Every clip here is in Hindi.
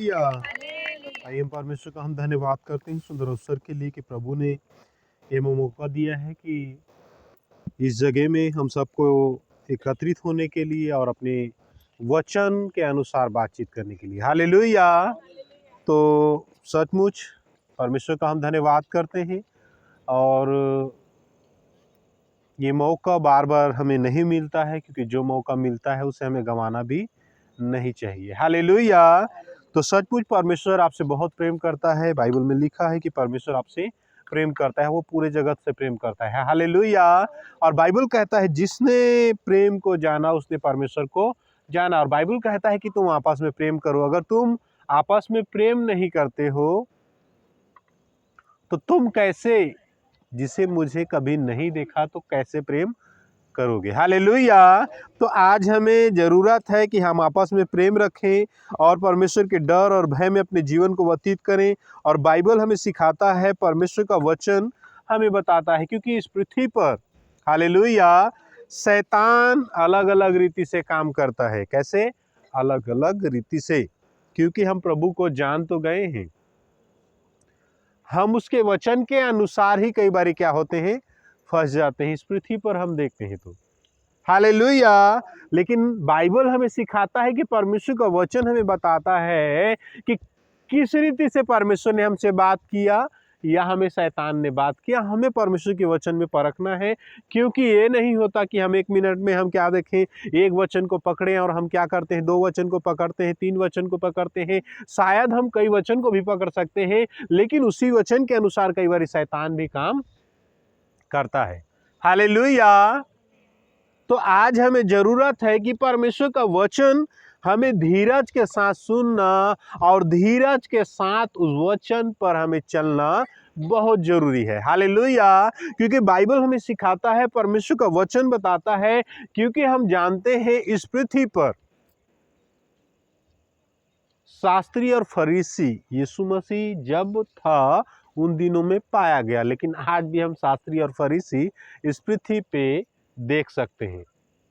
हालेलुया। आइए हम परमेश्वर का हम धन्यवाद करते हैं सुंदर अवसर के लिए कि प्रभु ने ये मौका दिया है कि इस जगह में हम सबको एकत्रित होने के लिए और अपने वचन के अनुसार बातचीत करने के लिए। हालेलुया। तो सचमुच परमेश्वर का हम धन्यवाद करते हैं और ये मौका बार बार हमें नहीं मिलता है, क्योंकि जो मौका मिलता है उसे हमें गंवाना भी नहीं चाहिए। हालेलुया। तो सचमुच परमेश्वर आपसे बहुत प्रेम करता है। बाइबल में लिखा है कि परमेश्वर आपसे प्रेम करता है, वो पूरे जगत से प्रेम करता है। हालेलुया। और बाइबल कहता है जिसने प्रेम को जाना उसने परमेश्वर को जाना। और बाइबल कहता है कि तुम आपस में प्रेम करो। अगर तुम आपस में प्रेम नहीं करते हो तो तुम कैसे, जिसे मुझे कभी नहीं देखा तो कैसे प्रेम करोगे। हालेलुया। तो आज हमें ज़रूरत है कि हम आपस में प्रेम रखें और परमेश्वर के डर और भय में अपने जीवन को व्यतीत करें। और बाइबल हमें सिखाता है, परमेश्वर का वचन हमें बताता है, क्योंकि इस पृथ्वी पर हालेलुया शैतान अलग अलग रीति से काम करता है। कैसे? अलग अलग रीति से। क्योंकि हम प्रभु को जान तो गए हैं, हम उसके वचन के अनुसार ही कई बार क्या होते हैं, फंस जाते हैं इस पृथ्वी पर हम देखते हैं तो। हालेलुया। लेकिन बाइबल हमें सिखाता है कि परमेश्वर का वचन हमें बताता है कि किस रीति से परमेश्वर ने हमसे बात किया या हमें शैतान ने बात किया। हमें परमेश्वर के वचन में परखना है, क्योंकि ये नहीं होता कि हम 1 मिनट में हम क्या देखें, एक वचन को पकड़ें और हम क्या करते हैं, 2 वचन को पकड़ते हैं, 3 वचन को पकड़ते हैं। शायद हम कई वचन को भी पकड़ सकते हैं, लेकिन उसी वचन के अनुसार कई बार शैतान भी काम करता है। हालेलुया। तो आज हमें जरूरत है कि परमेश्वर का वचन हमें धीरज के साथ सुनना और धीरज के साथ उस वचन पर हमें चलना बहुत जरूरी है। हालेलुया। क्योंकि बाइबल हमें सिखाता है, परमेश्वर का वचन बताता है, क्योंकि हम जानते हैं इस पृथ्वी पर शास्त्री और फरीसी यीशु मसीह जब था उन दिनों में पाया गया, लेकिन आज भी हम शास्त्री और फरीसी इस पृथ्वी पे देख सकते हैं।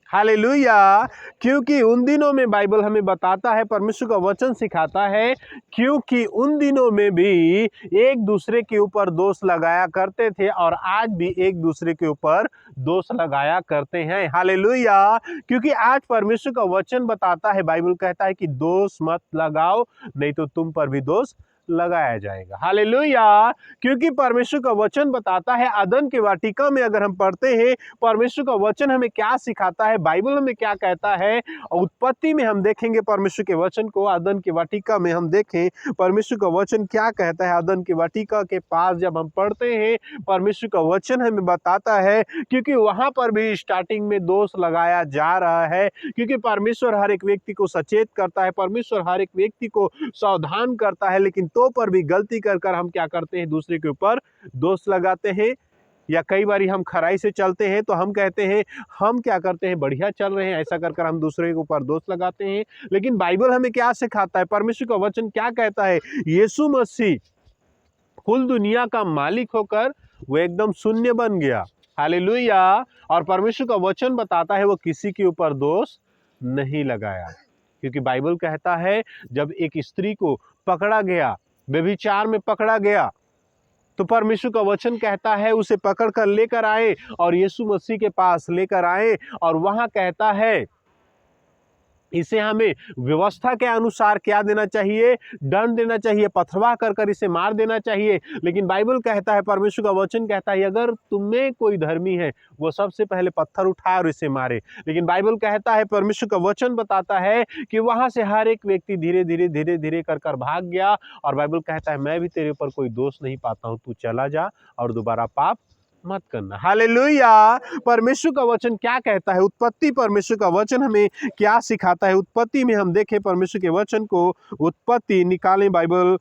हालेलुया। क्योंकि उन दिनों में बाइबल हमें बताता है, परमेश्वर का वचन सिखाता है, क्योंकि उन दिनों में भी एक दूसरे के ऊपर दोष लगाया करते थे और आज भी एक दूसरे के ऊपर दोष लगाया करते हैं। हालेलुया। क्योंकि आज परमेश्वर का वचन बताता है, बाइबल कहता है कि दोष मत लगाओ, नहीं तो तुम पर भी दोष लगाया जाएगा। हालेलुया। क्योंकि परमेश्वर का वचन बताता है, अदन की वाटिका में अगर हम पढ़ते हैं परमेश्वर का वचन हमें क्या सिखाता है, बाइबल हमें क्या कहता है। उत्पत्ति में हम देखेंगे परमेश्वर के वचन को, अदन की वाटिका में हम देखें परमेश्वर का वचन क्या कहता है। अदन की वाटिका के पास जब हम पढ़ते हैं परमेश्वर का वचन हमें बताता है, क्योंकि वहां पर भी स्टार्टिंग में दोष लगाया जा रहा है। क्योंकि परमेश्वर हर एक व्यक्ति को सचेत करता है, परमेश्वर हर एक व्यक्ति को सावधान करता है, लेकिन तो पर भी गलती कर हम क्या करते हैं, दूसरे के ऊपर दोष लगाते हैं। या कई बार हम खराई से चलते हैं तो हम कहते हैं हम क्या करते हैं, बढ़िया चल रहे हैं, ऐसा कर हम दूसरे के ऊपर दोष लगाते हैं। लेकिन बाइबल हमें क्या सिखाता है, परमेश्वर का वचन क्या कहता है, यीशु मसीह कुल दुनिया का मालिक होकर वो एकदम शून्य बन गया। हालेलुया। और परमेश्वर का वचन बताता है वो किसी के ऊपर दोष नहीं लगाया। क्योंकि बाइबल कहता है जब एक स्त्री को पकड़ा गया, व्यभिचार में पकड़ा गया, तो परमेश्वर का वचन कहता है उसे पकड़ कर लेकर आए और यीशु मसीह के पास लेकर आए। और वहां कहता है इसे हमें व्यवस्था के अनुसार क्या देना चाहिए, दंड देना चाहिए, पथरवाह कर इसे मार देना चाहिए। लेकिन बाइबल कहता है, परमेश्वर का वचन कहता है, अगर तुम्हें कोई धर्मी है वो सबसे पहले पत्थर उठाए और इसे मारे। लेकिन बाइबल कहता है, परमेश्वर का वचन बताता है कि वहां से हर एक व्यक्ति धीरे धीरे कर भाग गया। और बाइबल कहता है मैं भी तेरे ऊपर कोई दोष नहीं पाता हूं, तू चला जा और दोबारा पाप मत करना। हालेलुया। परमेश्वर का वचन क्या कहता है, उत्पत्ति परमेश्वर का वचन हमें क्या सिखाता है। उत्पत्ति में हम देखें परमेश्वर के वचन को, उत्पत्ति निकालें बाइबल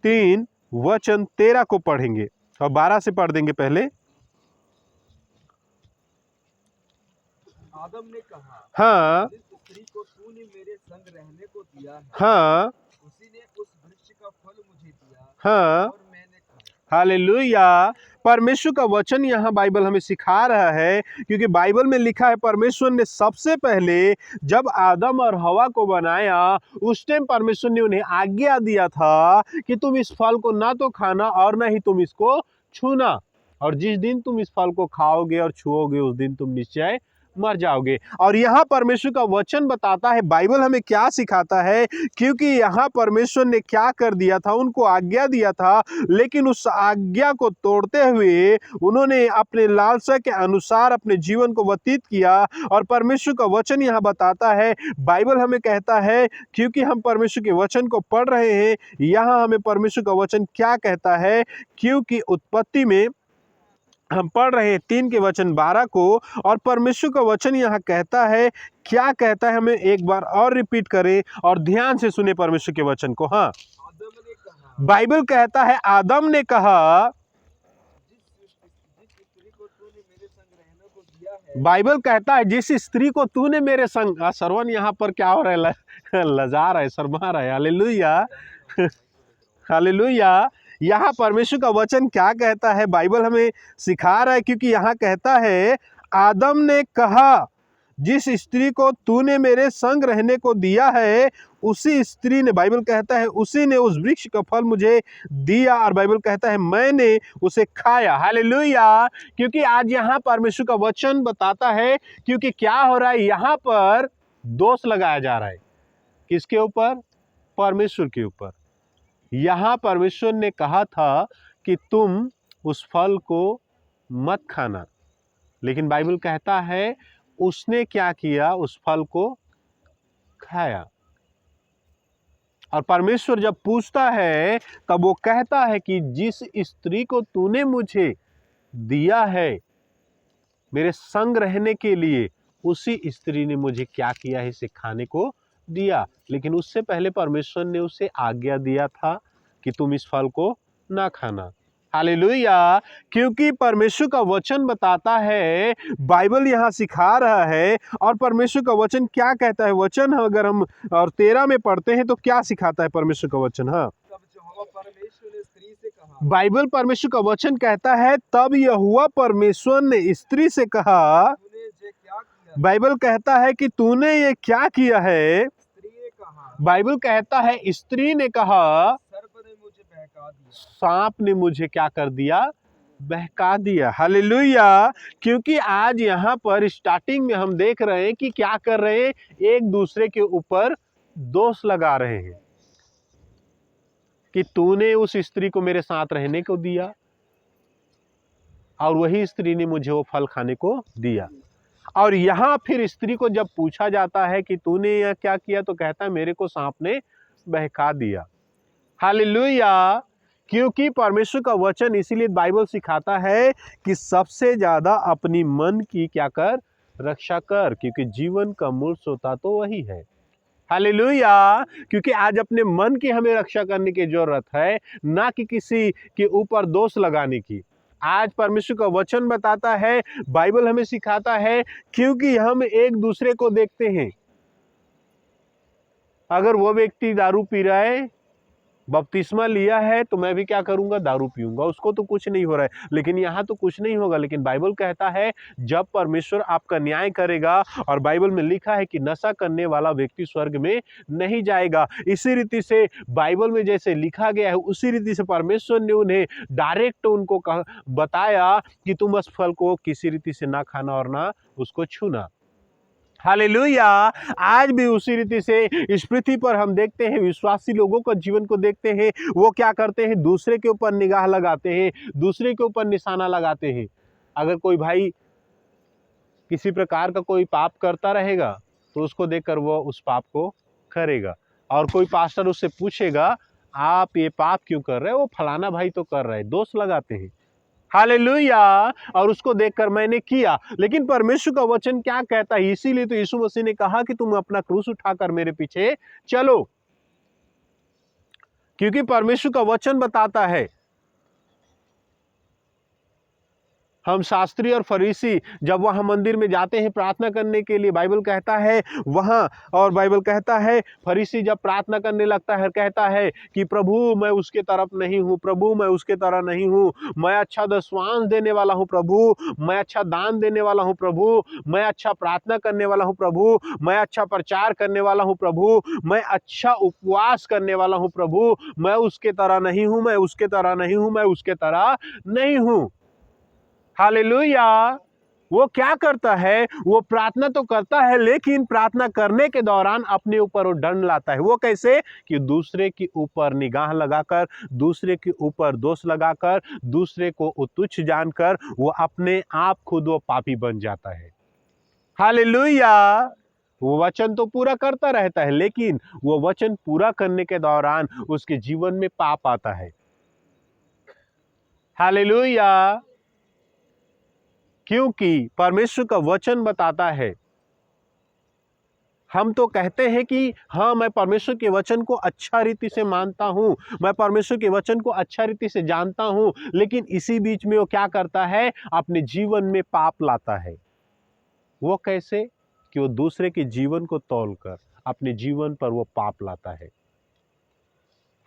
3 वचन 13 को पढ़ेंगे और 12 से पढ़ देंगे। पहले आदम ने कहा, हाँ जिस स्त्री को तूने मेरे संग रहने को दिया है, हाँ उसी ने उस वृक्ष का फल मुझे दिया हाँ और मैंने खाया। हालेलुया। परमेश्वर का वचन यहाँ बाइबल हमें सिखा रहा है, क्योंकि बाइबल में लिखा है परमेश्वर ने सबसे पहले जब आदम और हवा को बनाया उस टाइम परमेश्वर ने उन्हें आज्ञा दिया था कि तुम इस फल को ना तो खाना और ना ही तुम इसको छूना, और जिस दिन तुम इस फल को खाओगे और छुओगे उस दिन तुम निश्चय मर जाओगे। और यहाँ परमेश्वर का वचन बताता है, बाइबल हमें क्या सिखाता है, क्योंकि यहाँ परमेश्वर ने क्या कर दिया था, उनको आज्ञा दिया था, लेकिन उस आज्ञा को तोड़ते हुए उन्होंने अपने लालसा के अनुसार अपने जीवन को व्यतीत किया। और परमेश्वर का वचन यहाँ बताता है, बाइबल हमें कहता है, क्योंकि हम परमेश्वर के वचन को पढ़ रहे हैं, यहाँ हमें परमेश्वर का वचन क्या कहता है, क्योंकि उत्पत्ति में हम पढ़ रहे हैं 3 के वचन 12 को, और परमेश्वर का वचन यहाँ कहता है, क्या कहता है, हमें एक बार और रिपीट करें और ध्यान से सुने परमेश्वर के वचन को। हाँ, आदम ने कहा, बाइबल कहता है, आदम ने कहा, जिस स्त्री को तूने मेरे संग रहने को दिया है, बाइबल कहता है जिस स्त्री को तूने मेरे संग, सरवन यहाँ पर क्या हो रहा है, लजा रहा है, शर्मा रहा है। Hallelujah, hallelujah. यहाँ परमेश्वर का वचन क्या कहता है, बाइबल हमें सिखा रहा है, क्योंकि यहाँ कहता है, आदम ने कहा जिस स्त्री को तूने मेरे संग रहने को दिया है, उसी स्त्री ने, बाइबल कहता है, उसी ने उस वृक्ष का फल मुझे दिया, और बाइबल कहता है मैंने उसे खाया। हालेलुया। क्योंकि आज यहाँ परमेश्वर का वचन बताता है, क्योंकि क्या हो रहा है, यहाँ पर दोष लगाया जा रहा है, किसके ऊपर, परमेश्वर के ऊपर। यहाँ परमेश्वर ने कहा था कि तुम उस फल को मत खाना, लेकिन बाइबल कहता है उसने क्या किया, उस फल को खाया। और परमेश्वर जब पूछता है तब वो कहता है कि जिस स्त्री को तूने मुझे दिया है मेरे संग रहने के लिए, उसी स्त्री ने मुझे क्या किया है, इसे खाने को दिया। लेकिन उससे पहले परमेश्वर ने उसे आज्ञा दिया था कि तुम इस फल को ना खाना। हालेलुया। क्योंकि परमेश्वर का वचन बताता है, बाइबल यहाँ सिखा रहा है, और परमेश्वर का वचन क्या कहता है, वचन अगर हम और 13 में पढ़ते हैं तो क्या सिखाता है परमेश्वर का वचन। हाँ, तब यहोवा परमेश्वर ने स्त्री से कहा, बाइबल परमेश्वर का वचन कहता है, तब यहोवा परमेश्वर ने स्त्री से कहा, तूने ये क्या किया? बाइबल कहता है कि तूने ये क्या किया है। स्त्री ने कहा, बाइबल कहता है स्त्री ने कहा, सर्प ने मुझे बहका दिया। सांप ने मुझे क्या कर दिया, बहका दिया। हालेलुया। क्योंकि आज यहाँ पर स्टार्टिंग में हम देख रहे हैं कि क्या कर रहे हैं, एक दूसरे के ऊपर दोष लगा रहे हैं कि तूने उस स्त्री को मेरे साथ रहने को दिया और वही स्त्री ने मुझे वो फल खाने को दिया। और यहाँ फिर स्त्री को जब पूछा जाता है कि तूने यह क्या किया, तो कहता है मेरे को सांप ने बहका दिया। हालेलुया। क्योंकि परमेश्वर का वचन इसीलिए बाइबल सिखाता है कि सबसे ज्यादा अपनी मन की क्या कर, रक्षा कर, क्योंकि जीवन का मूल सोता तो वही है। हालेलुया। क्योंकि आज अपने मन की हमें रक्षा करने की जरूरत है, ना कि किसी के ऊपर दोष लगाने की। आज परमेश्वर का वचन बताता है, बाइबल हमें सिखाता है, क्योंकि हम एक दूसरे को देखते हैं। अगर वो व्यक्ति दारू पी रहा है, बपतिस्मा लिया है, तो मैं भी क्या करूंगा, दारू पीऊंगा, उसको तो कुछ नहीं हो रहा है। लेकिन यहाँ तो कुछ नहीं होगा। लेकिन बाइबल कहता है जब परमेश्वर आपका न्याय करेगा, और बाइबल में लिखा है कि नशा करने वाला व्यक्ति स्वर्ग में नहीं जाएगा। इसी रीति से बाइबल में जैसे लिखा गया है, उसी रीति से परमेश्वर ने उन्हें डायरेक्ट उनको बताया कि तुम उस फल को किसी रीति से ना खाना और ना उसको छूना। हालेलुया। आज भी उसी रीति से इस पृथ्वी पर हम देखते हैं, विश्वासी लोगों का जीवन को देखते हैं, वो क्या करते हैं, दूसरे के ऊपर निगाह लगाते हैं, दूसरे के ऊपर निशाना लगाते हैं। अगर कोई भाई किसी प्रकार का कोई पाप करता रहेगा तो उसको देखकर वो उस पाप को करेगा, और कोई पास्टर उससे पूछेगा आप ये पाप क्यों कर रहे हो, वो फलाना भाई तो कर रहे हैं, दोष लगाते हैं। हालेलुया। और उसको देखकर मैंने किया। लेकिन परमेश्वर का वचन क्या कहता है, इसीलिए तो यीशु मसीह ने कहा कि तुम अपना क्रूस उठाकर मेरे पीछे चलो। क्योंकि परमेश्वर का वचन बताता है हम शास्त्री और फरीसी जब वहाँ मंदिर में जाते हैं प्रार्थना करने के लिए, बाइबल कहता है वहाँ, और बाइबल कहता है फरीसी जब प्रार्थना करने लगता है कहता है कि प्रभु मैं उसके तरफ नहीं हूँ, प्रभु मैं उसके तरह नहीं हूँ, मैं अच्छा दशवांश देने वाला हूँ प्रभु, मैं अच्छा दान देने वाला हूँ प्रभु, मैं अच्छा प्रार्थना करने वाला हूँ प्रभु, मैं अच्छा प्रचार करने वाला हूँ प्रभु, मैं अच्छा उपवास करने वाला हूँ प्रभु, मैं उसके तरह नहीं हूँ, मैं उसके तरह नहीं हूँ, मैं उसके तरह नहीं हूँ। हालेलुया। वो क्या करता है? वो प्रार्थना तो करता है, लेकिन प्रार्थना करने के दौरान अपने ऊपर वो दंड लाता है। वो कैसे? कि दूसरे के ऊपर निगाह लगाकर, दूसरे के ऊपर दोष लगाकर, दूसरे को वो तुच्छ जानकर वो अपने आप खुद वो पापी बन जाता है। हालेलुया। वो वचन तो पूरा करता रहता है, लेकिन वो वचन पूरा करने के दौरान उसके जीवन में पाप आता है। हालेलुया। क्योंकि परमेश्वर का वचन बताता है, हम तो कहते हैं कि हाँ मैं परमेश्वर के वचन को अच्छा रीति से मानता हूँ, मैं परमेश्वर के वचन को अच्छा रीति से जानता हूँ, लेकिन इसी बीच में वो क्या करता है? अपने जीवन में पाप लाता है। वो कैसे? कि वो दूसरे के जीवन को तौलकर अपने जीवन पर वो पाप लाता है।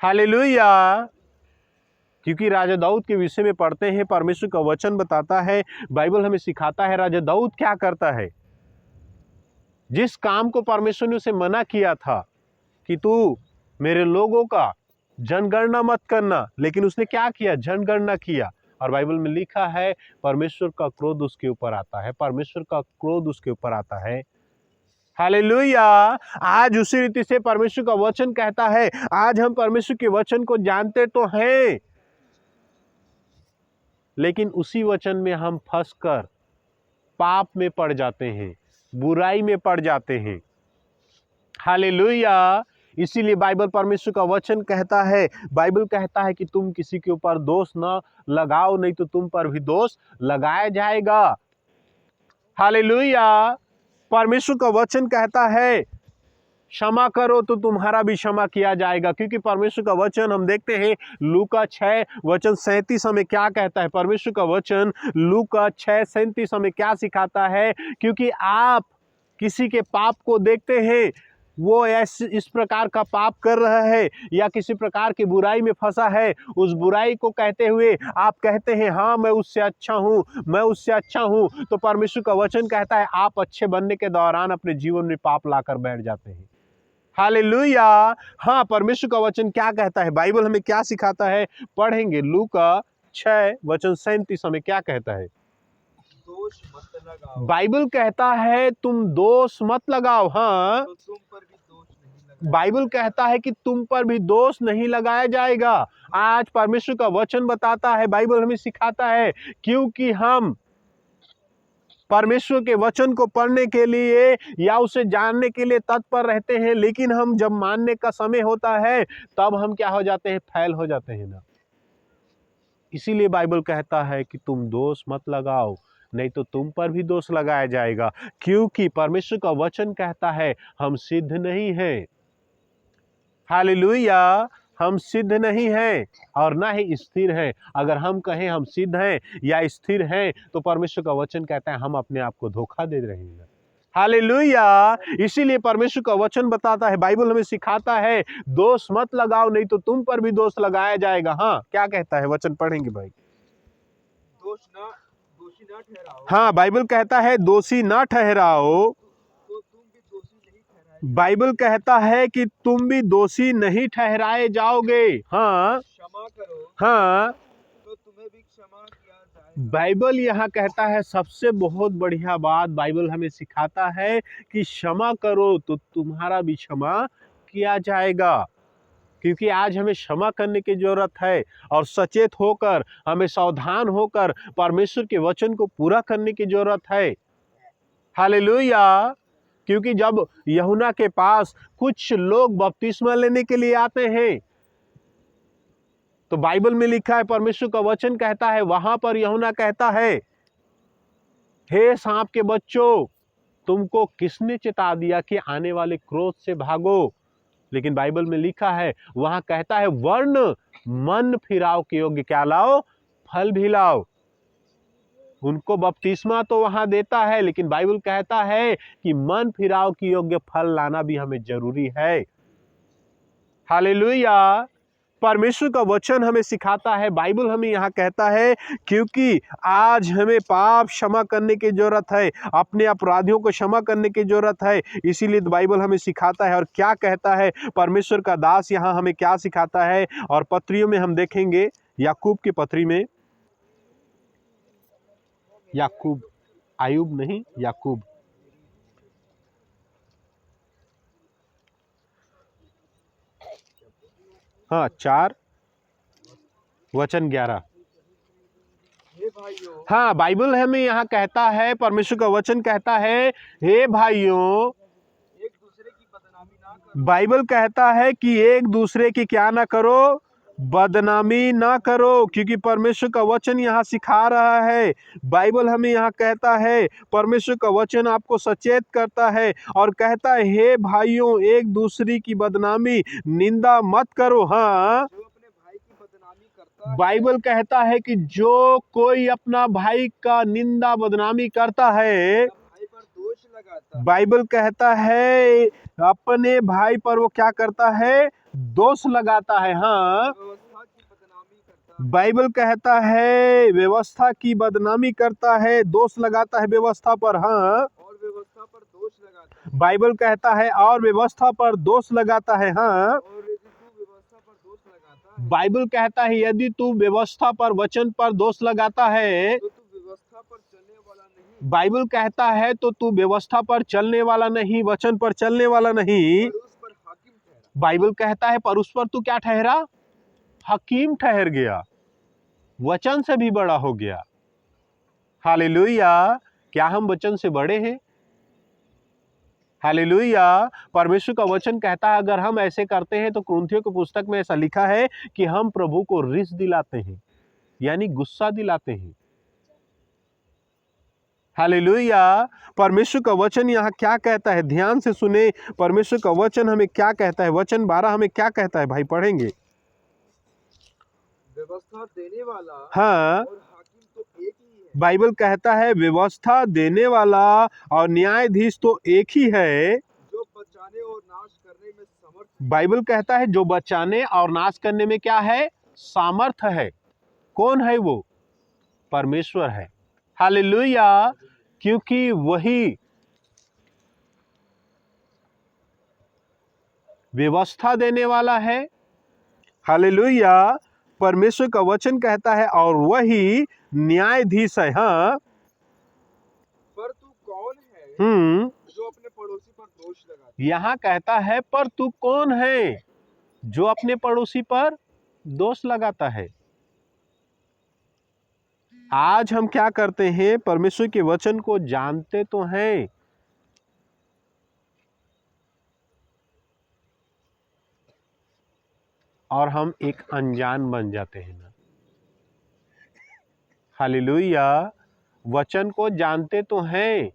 हालेलुया। क्योंकि राजा दाऊद के विषय में पढ़ते हैं, परमेश्वर का वचन बताता है, बाइबल हमें सिखाता है राजा दाऊद क्या करता है। जिस काम को परमेश्वर ने उसे मना किया था कि तू मेरे लोगों का जनगणना मत करना, लेकिन उसने क्या किया? जनगणना किया। और बाइबल में लिखा है परमेश्वर का क्रोध उसके ऊपर आता है, परमेश्वर का क्रोध उसके ऊपर आता है। हालेलुया। आज उसी रीति से परमेश्वर का वचन कहता है, आज हम परमेश्वर के वचन को जानते तो हैं, लेकिन उसी वचन में हम फंसकर पाप में पड़ जाते हैं, बुराई में पड़ जाते हैं। हालेलुया। इसीलिए बाइबल परमेश्वर का वचन कहता है, बाइबल कहता है कि तुम किसी के ऊपर दोष न लगाओ, नहीं तो तुम पर भी दोष लगाया जाएगा। हालेलुया। परमेश्वर का वचन कहता है क्षमा करो तो तुम्हारा भी क्षमा किया जाएगा, क्योंकि परमेश्वर का वचन हम देखते हैं लूका 6:37 हमें क्या कहता है। परमेश्वर का वचन लूका 6:37 हमें क्या सिखाता है? क्योंकि आप किसी के पाप को देखते हैं, वो इस प्रकार का पाप कर रहा है या किसी प्रकार की बुराई में फंसा है, उस बुराई को कहते हुए आप कहते हैं हाँ मैं उससे अच्छा हूँ, मैं उससे अच्छा हूँ, तो परमेश्वर का वचन कहता है आप अच्छे बनने के दौरान अपने जीवन में पाप लाकर बैठ जाते हैं। हालेलुया। हाँ, परमेश्वर का वचन क्या कहता है? बाइबल हमें क्या सिखाता है? पढ़ेंगे लूका 6:37 हमें क्या कहता है? दोष मत लगाओ, बाइबल कहता है तुम दोष मत लगाओ। हाँ, तो तुम पर भी दोष नहीं लगाया बाइबल कहता है कि तुम पर भी दोष नहीं लगाया जाएगा। आज परमेश्वर का वचन बताता है, बाइबल हमें सिखाता है, क्योंकि हम परमेश्वर के वचन को पढ़ने के लिए या उसे जानने के लिए तत्पर रहते हैं, लेकिन हम जब मानने का समय होता है तब हम क्या हो जाते हैं? फैल हो जाते हैं ना। इसीलिए बाइबल कहता है कि तुम दोष मत लगाओ, नहीं तो तुम पर भी दोष लगाया जाएगा, क्योंकि परमेश्वर का वचन कहता है हम सिद्ध नहीं हैं। हालेलुया। हम सिद्ध नहीं हैं और ना ही स्थिर हैं। अगर हम कहें हम सिद्ध हैं या स्थिर हैं, तो परमेश्वर का वचन कहता है हम अपने आप को धोखा दे रहे हैं। हालेलुया। इसीलिए परमेश्वर का वचन बताता है, बाइबल हमें सिखाता है दोष मत लगाओ, नहीं तो तुम पर भी दोष लगाया जाएगा। हाँ, क्या कहता है वचन? पढ़ेंगे भाई। दोषी ना ठहराओ, हाँ, बाइबल कहता है दोषी ना ठहराओ, तो तुम भी दोषी नहीं ठहराए, बाइबल कहता है कि तुम भी दोषी नहीं ठहराए जाओगे। हाँ क्षमा करो हाँ, तो तुम्हें भी क्षमा किया जाएगा। बाइबल यहाँ कहता है सबसे बहुत बढ़िया बात, बाइबल हमें सिखाता है कि क्षमा करो तो तुम्हारा भी क्षमा किया जाएगा। क्योंकि आज हमें क्षमा करने की जरूरत है और सचेत होकर, हमें सावधान होकर परमेश्वर के वचन को पूरा करने की जरूरत है। हालेलुया। क्योंकि जब यूहन्ना के पास कुछ लोग बपतिस्मा लेने के लिए आते हैं, तो बाइबल में लिखा है, परमेश्वर का वचन कहता है, वहां पर यूहन्ना कहता है हे सांप के बच्चों, तुमको किसने चेता दिया कि आने वाले क्रोध से भागो? लेकिन बाइबल में लिखा है, वहां कहता है वर्ण मन फिराव के योग्य क्या लाओ? फल भी लाओ। उनको बपतिस्मा तो वहां देता है, लेकिन बाइबल कहता है कि मन फिराव की योग्य फल लाना भी हमें जरूरी है। हालेलुया। परमेश्वर का वचन हमें सिखाता है, बाइबल हमें यहाँ कहता है, क्योंकि आज हमें पाप क्षमा करने की जरूरत है, अपने अपराधियों को क्षमा करने की जरूरत है। इसीलिए बाइबल हमें सिखाता है। और क्या कहता है परमेश्वर का दास यहाँ हमें क्या सिखाता है, और पत्रियों में हम देखेंगे, याकूब की पत्री में, याकूब, आयुब नहीं, याकूब, हाँ 4:11। हे भाइयों, हाँ, बाइबल हमें यहाँ कहता है, परमेश्वर का वचन कहता है, हे भाइयों, एक दूसरे की बदनामी ना करो। बाइबल कहता है कि एक दूसरे की क्या ना करो, बदनामी ना करो, क्योंकि परमेश्वर का वचन यहाँ सिखा रहा है। बाइबल हमें यहाँ कहता है, परमेश्वर का वचन आपको सचेत करता है और कहता है, हे भाइयों, एक दूसरे की बदनामी, निंदा मत करो। हाँ, जो अपने भाई की बदनामी करता है, बाइबल कहता है कि जो कोई अपना भाई का निंदा बदनामी करता है, या भाई पर दोष लगाता है, बाइबल कहता है अपने भाई पर वो क्या करता है, दोष लगाता है। हाँ, व्यवस्था की बदनामी करता है, बाइबल कहता है व्यवस्था की बदनामी करता है, दोष लगाता है व्यवस्था पर। हाँ, और व्यवस्था पर दोष लगाता है, बाइबल कहता है और व्यवस्था पर दोष लगाता है। हाँ, और यदि तू व्यवस्था पर दोष लगाता है, बाइबल कहता है यदि तू व्यवस्था पर, वचन पर दोष लगाता है, तो तू व्यवस्था पर चलने वाला नहीं, बाइबल कहता है तो तू व्यवस्था पर चलने वाला नहीं, वचन पर चलने वाला नहीं। और उस पर हाकिम ठहरा। बाइबल कहता है पर उस पर तू क्या ठहरा, हकीम ठहर गया, वचन से भी बड़ा हो गया। हालेलुया। क्या हम वचन से बड़े हैं? हालेलुया। परमेश्वर का वचन कहता है अगर हम ऐसे करते हैं तो कुरिन्थियों की पुस्तक में ऐसा लिखा है कि हम प्रभु को रिस दिलाते हैं, यानी गुस्सा दिलाते हैं। हालेलुया। परमेश्वर का वचन यहाँ क्या कहता है, ध्यान से सुने। परमेश्वर का वचन हमें क्या कहता है, वचन 12 हमें क्या कहता है भाई, पढ़ेंगे। व्यवस्था देने वाला हाँ, और हाकिम तो एक ही है, बाइबल कहता है व्यवस्था देने वाला और न्यायाधीश तो एक ही है। जो बचाने और नाश करने में समर्थ, बाइबल कहता है जो बचाने और नाश करने में क्या है, सामर्थ है। कौन है वो? परमेश्वर है। हालेलुया। क्योंकि वही व्यवस्था देने वाला है। हालेलुया। परमेश्वर का वचन कहता है और वही न्यायाधीश है। हाँ, पर तू कौन है जो अपने पड़ोसी पर दोष लगाता है? यहां कहता है पर तू कौन है जो अपने पड़ोसी पर दोष लगाता है। आज हम क्या करते हैं, परमेश्वर के वचन को जानते तो हैं, और हम एक अनजान बन जाते हैं ना। हालेलुया। वचन को जानते तो हैं,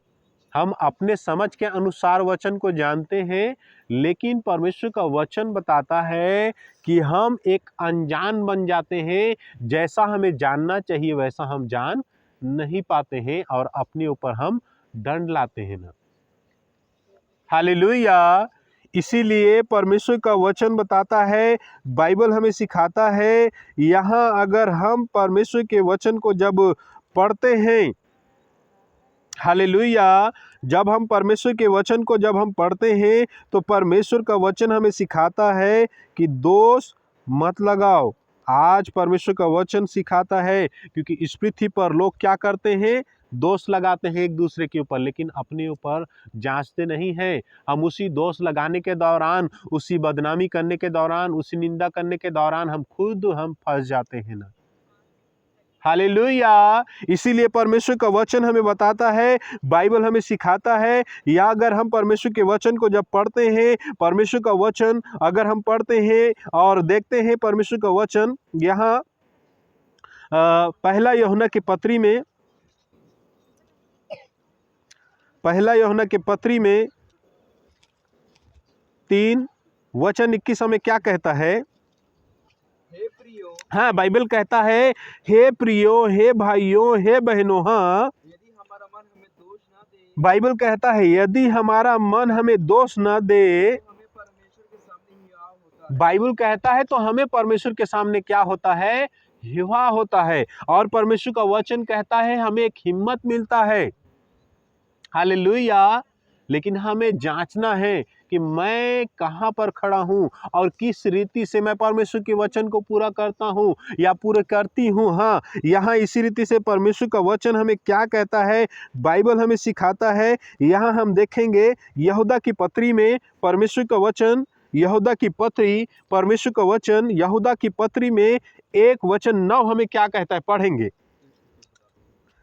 हम अपने समझ के अनुसार वचन को जानते हैं, लेकिन परमेश्वर का वचन बताता है कि हम एक अनजान बन जाते हैं। जैसा हमें जानना चाहिए वैसा हम जान नहीं पाते हैं और अपने ऊपर हम दंड लाते हैं ना। हालेलुया। इसीलिए परमेश्वर का वचन बताता है, बाइबल हमें सिखाता है, यहाँ अगर हम परमेश्वर के वचन को जब पढ़ते हैं, हालेलुया, जब हम परमेश्वर के वचन को जब हम पढ़ते हैं तो परमेश्वर का वचन हमें सिखाता है कि दोष मत लगाओ। आज परमेश्वर का वचन सिखाता है, क्योंकि इस पृथ्वी पर लोग क्या करते हैं, दोष लगाते हैं एक दूसरे के ऊपर, लेकिन अपने ऊपर जांचते नहीं हैं। हम उसी दोष लगाने के दौरान, उसी बदनामी करने के दौरान, उसी निंदा करने के दौरान हम खुद फंस जाते हैं ना। हालेलुया। इसीलिए परमेश्वर का वचन हमें बताता है, बाइबल हमें सिखाता है, या अगर हम परमेश्वर के वचन को जब पढ़ते हैं, परमेश्वर का वचन अगर हम पढ़ते हैं और देखते हैं परमेश्वर का वचन, यहाँ पहला यूहन्ना की पत्री में, पहला यूहन्ना की पत्री में 3:21 हमें क्या कहता है, हे प्रियो, हाँ, बाइबल कहता है, हे प्रियो, हे भाइयों, हे बहनों, हाँ, यदि हमारा मन हमें दोष ना दे, बाइबल कहता है यदि हमारा मन हमें दोष न दे, तो हमें परमेश्वर के सामने हिया होता है। बाइबल कहता है तो हमें परमेश्वर के सामने क्या होता है? हिवा होता है। और परमेश्वर का वचन कहता है हमें एक हिम्मत मिलता है। हालेलुया। लेकिन हमें जांचना है कि मैं कहां पर खड़ा हूं और किस रीति से मैं परमेश्वर के वचन को पूरा करता हूं या पूरा करती हूं। हाँ, यहाँ इसी रीति से परमेश्वर का वचन हमें क्या कहता है, बाइबल हमें सिखाता है। यहाँ हम देखेंगे यहूदा की पत्री में परमेश्वर का वचन, यहूदा की पत्री, परमेश्वर का वचन यहूदा की पत्री में 1:9 हमें क्या कहता है, पढ़ेंगे।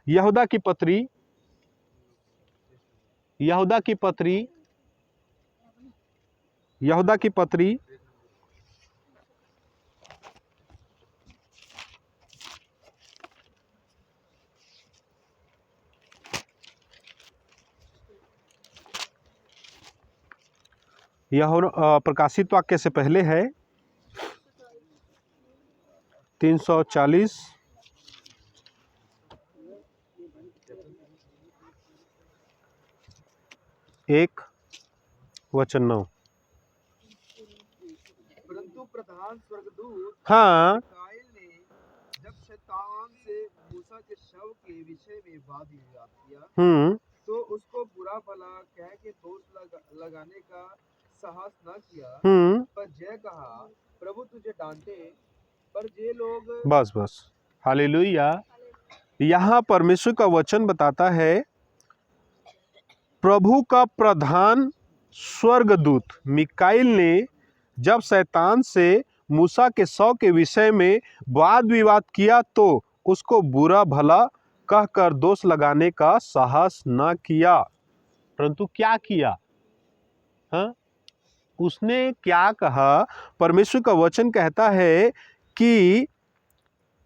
यहूदा की पत्री, यहूदा की पत्री, यहूदा की पत्री, प्रकाशित वाक्य से पहले है 340 1:9। परंतु प्रधान स्वर्गदूत हाँ, मिकाएल ने जब शैतान से मूसा के शव के विषय में वाद विवाद किया, तो उसको बुरा भला कह के दोष लगाने का साहस न किया, पर जय कहा, प्रभु तुझे डांटे। पर जे लोग बस हालेलुया। यहाँ परमेश्वर का वचन बताता है प्रभु का प्रधान स्वर्गदूत मिकाएल ने जब शैतान से मूसा के शव के विषय में वाद विवाद किया तो उसको बुरा भला कहकर दोष लगाने का साहस न किया, परंतु क्या किया? हाँ, उसने क्या कहा? परमेश्वर का वचन कहता है कि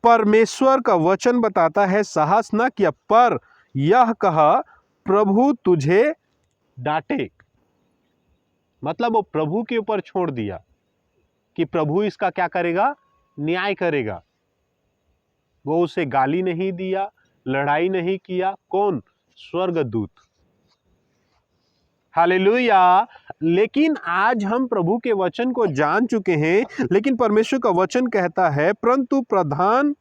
परमेश्वर का वचन बताता है साहस न किया, पर यह कहा प्रभु तुझे डांटे। मतलब वो प्रभु के ऊपर छोड़ दिया कि प्रभु इसका क्या करेगा? न्याय करेगा। वो उसे गाली नहीं दिया, लड़ाई नहीं किया। कौन? स्वर्गदूत। हालेलुया। लेकिन आज हम प्रभु के वचन को जान चुके हैं, लेकिन परमेश्वर का वचन कहता है परंतु प्रधान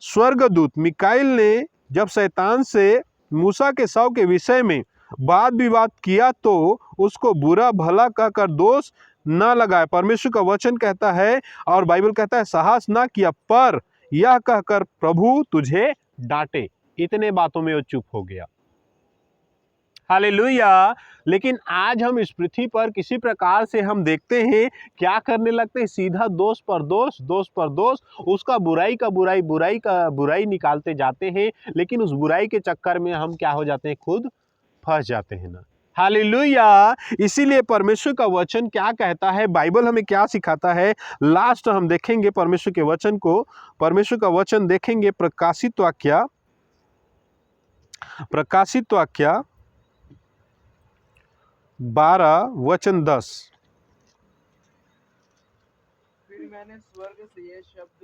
स्वर्गदूत मिकाएल ने जब शैतान से मूसा के शव के विषय में वाद विवाद किया तो उसको बुरा भला कहकर दोष न लगाए। परमेश्वर का वचन कहता है और बाइबल कहता है साहस ना किया, पर यह कहकर प्रभु तुझे डांटे। इतने बातों में वो चुप हो गया। हालेलुया। लेकिन आज हम इस पृथ्वी पर किसी प्रकार से हम देखते हैं क्या करने लगते हैं, सीधा दोष पर दोष, दोष पर दोष, उसका बुराई का बुराई, बुराई का बुराई निकालते जाते हैं। लेकिन उस बुराई के चक्कर में हम क्या हो जाते हैं? खुद फंस जाते हैं ना। हालेलुया। इसीलिए परमेश्वर का वचन क्या कहता है, बाइबल हमें क्या सिखाता है, लास्ट हम देखेंगे परमेश्वर के वचन को। परमेश्वर का वचन देखेंगे प्रकाशित वाक्य 12:10। फिर मैंने स्वर्ग से यह शब्द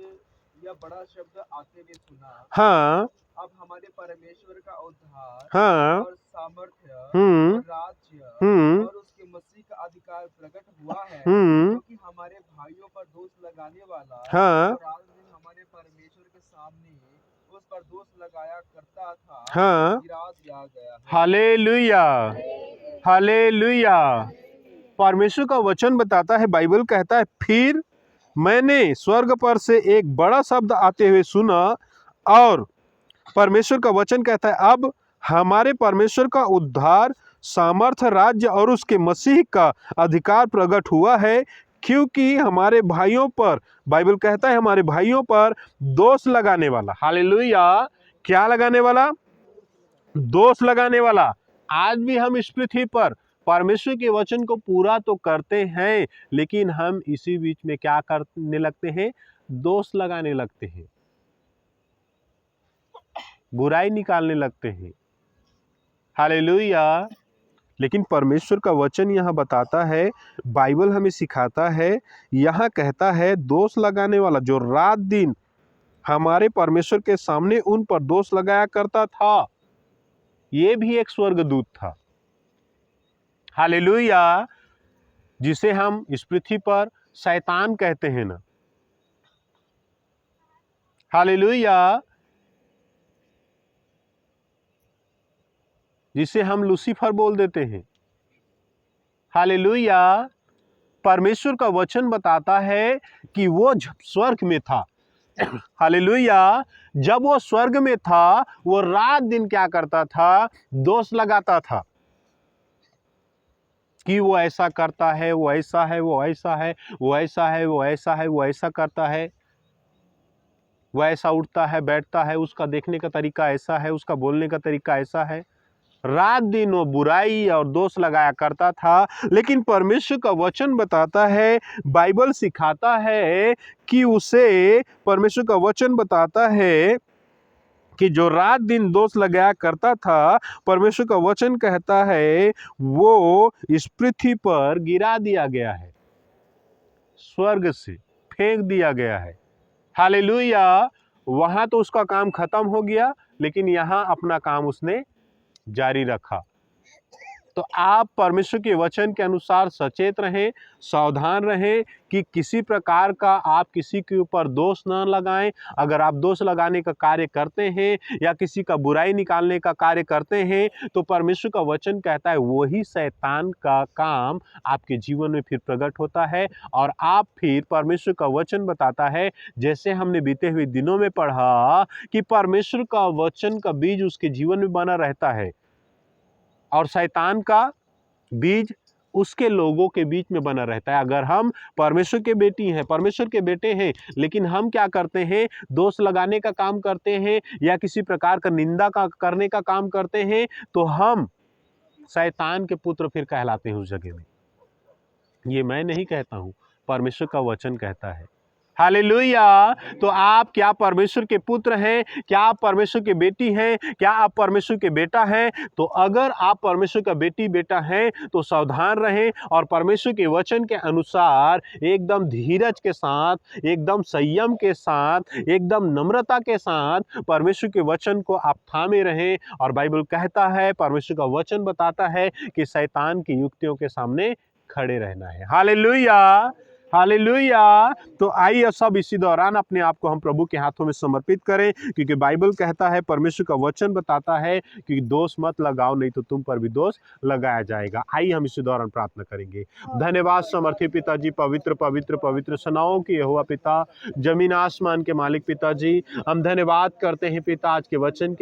या बड़ा शब्द आते हुए सुना, हाँ, अब हमारे परमेश्वर का उद्धार हाँ, और सामर्थ्य और राज्य और उसके मसीह का अधिकार प्रकट हुआ है, क्योंकि हमारे भाइयों पर दोष लगाने वाला हाँ, और आज दिन हमारे परमेश्वर के सामने उस पर दोष लगाया करता था, हाँ, गिरा दिया गया है। Hallelujah, hallelujah. परमेश्वर का वचन बताता है, बाइबल कहता है फिर मैंने स्वर्ग पर से एक बड़ा शब्द आते हुए सुना, और परमेश्वर का वचन कहता है अब हमारे परमेश्वर का उद्धार, सामर्थ्य, राज्य और उसके मसीह का अधिकार प्रकट हुआ है, क्योंकि हमारे भाइयों पर, बाइबल कहता है हमारे भाइयों पर दोष लगाने वाला, हालेलुया, क्या लगाने वाला? दोष लगाने वाला। आज भी हम इस पृथ्वी पर परमेश्वर के वचन को पूरा तो करते हैं, लेकिन हम इसी बीच में क्या करने लगते हैं? दोष लगाने लगते हैं, बुराई निकालने लगते हैं। हालेलुया। लेकिन परमेश्वर का वचन यहाँ बताता है, बाइबल हमें सिखाता है, यहाँ कहता है दोष लगाने वाला जो रात दिन हमारे परमेश्वर के सामने उन पर दोष लगाया करता था, ये भी एक स्वर्गदूत था। हालेलुया। जिसे हम इस पृथ्वी पर शैतान कहते हैं ना, हालेलुया, जिसे हम लूसीफर बोल देते हैं। हालेलुया। परमेश्वर का वचन बताता है कि वो स्वर्ग में था। हालेलुया। जब वो स्वर्ग में था, वो रात दिन क्या करता था? दोष लगाता था कि वो ऐसा करता है, वो ऐसा है, वो ऐसा है, वो ऐसा है, वो ऐसा है, वो ऐसा करता है, वो ऐसा उठता है, बैठता है, उसका देखने का तरीका ऐसा है, उसका बोलने का तरीका ऐसा है। रात दिन वो बुराई और दोष लगाया करता था। लेकिन परमेश्वर का वचन बताता है, बाइबल सिखाता है कि उसे, परमेश्वर का वचन बताता है कि जो रात दिन दोष लगाया करता था, परमेश्वर का वचन कहता है वो इस पृथ्वी पर गिरा दिया गया है, स्वर्ग से फेंक दिया गया है। हालेलुया। वहां तो उसका काम खत्म हो गया, लेकिन यहां अपना काम उसने जारी रखा। तो आप परमेश्वर के वचन के अनुसार सचेत रहें, सावधान रहें कि किसी प्रकार का आप किसी के ऊपर दोष न लगाएं। अगर आप दोष लगाने का कार्य करते हैं या किसी का बुराई निकालने का कार्य करते हैं, तो परमेश्वर का वचन कहता है वही शैतान का काम आपके जीवन में फिर प्रकट होता है। और आप फिर, परमेश्वर का वचन बताता है, जैसे हमने बीते हुए दिनों में पढ़ा कि परमेश्वर का वचन का बीज उसके जीवन में बना रहता है और शैतान का बीज उसके लोगों के बीच में बना रहता है। अगर हम परमेश्वर के बेटी हैं, परमेश्वर के बेटे हैं, लेकिन हम क्या करते हैं? दोष लगाने का काम करते हैं या किसी प्रकार का निंदा का करने का काम करते हैं, तो हम शैतान के पुत्र फिर कहलाते हैं उस जगह में। ये मैं नहीं कहता हूं, परमेश्वर का वचन कहता है। हालेलुया। तो आप क्या परमेश्वर के पुत्र हैं? क्या आप परमेश्वर के बेटी हैं? क्या आप परमेश्वर के बेटा हैं? तो अगर आप परमेश्वर का बेटी बेटा हैं, तो सावधान रहें और परमेश्वर के वचन के अनुसार एकदम धीरज के साथ, एकदम संयम के साथ, एकदम नम्रता के साथ परमेश्वर के वचन को आप थामे रहें। और बाइबल कहता है, परमेश्वर का वचन बताता है कि शैतान की युक्तियों के सामने खड़े रहना है। Hallelujah, hallelujah. तो आइए सब इसी दौरान अपने आप को हम प्रभु के हाथों में समर्पित करें, क्योंकि बाइबल कहता है, परमेश्वर का वचन बताता है कि दोष मत लगाओ, नहीं तो तुम पर भी दोष लगाया जाएगा। आइए हम इसी दौरान प्रार्थना करेंगे। धन्यवाद समर्थी पिताजी, पवित्र पवित्र पवित्र सेनाओं की यहोवा पिता, जमीन आसमान के मालिक पिताजी, हम धन्यवाद करते हैं पिता आज के वचन के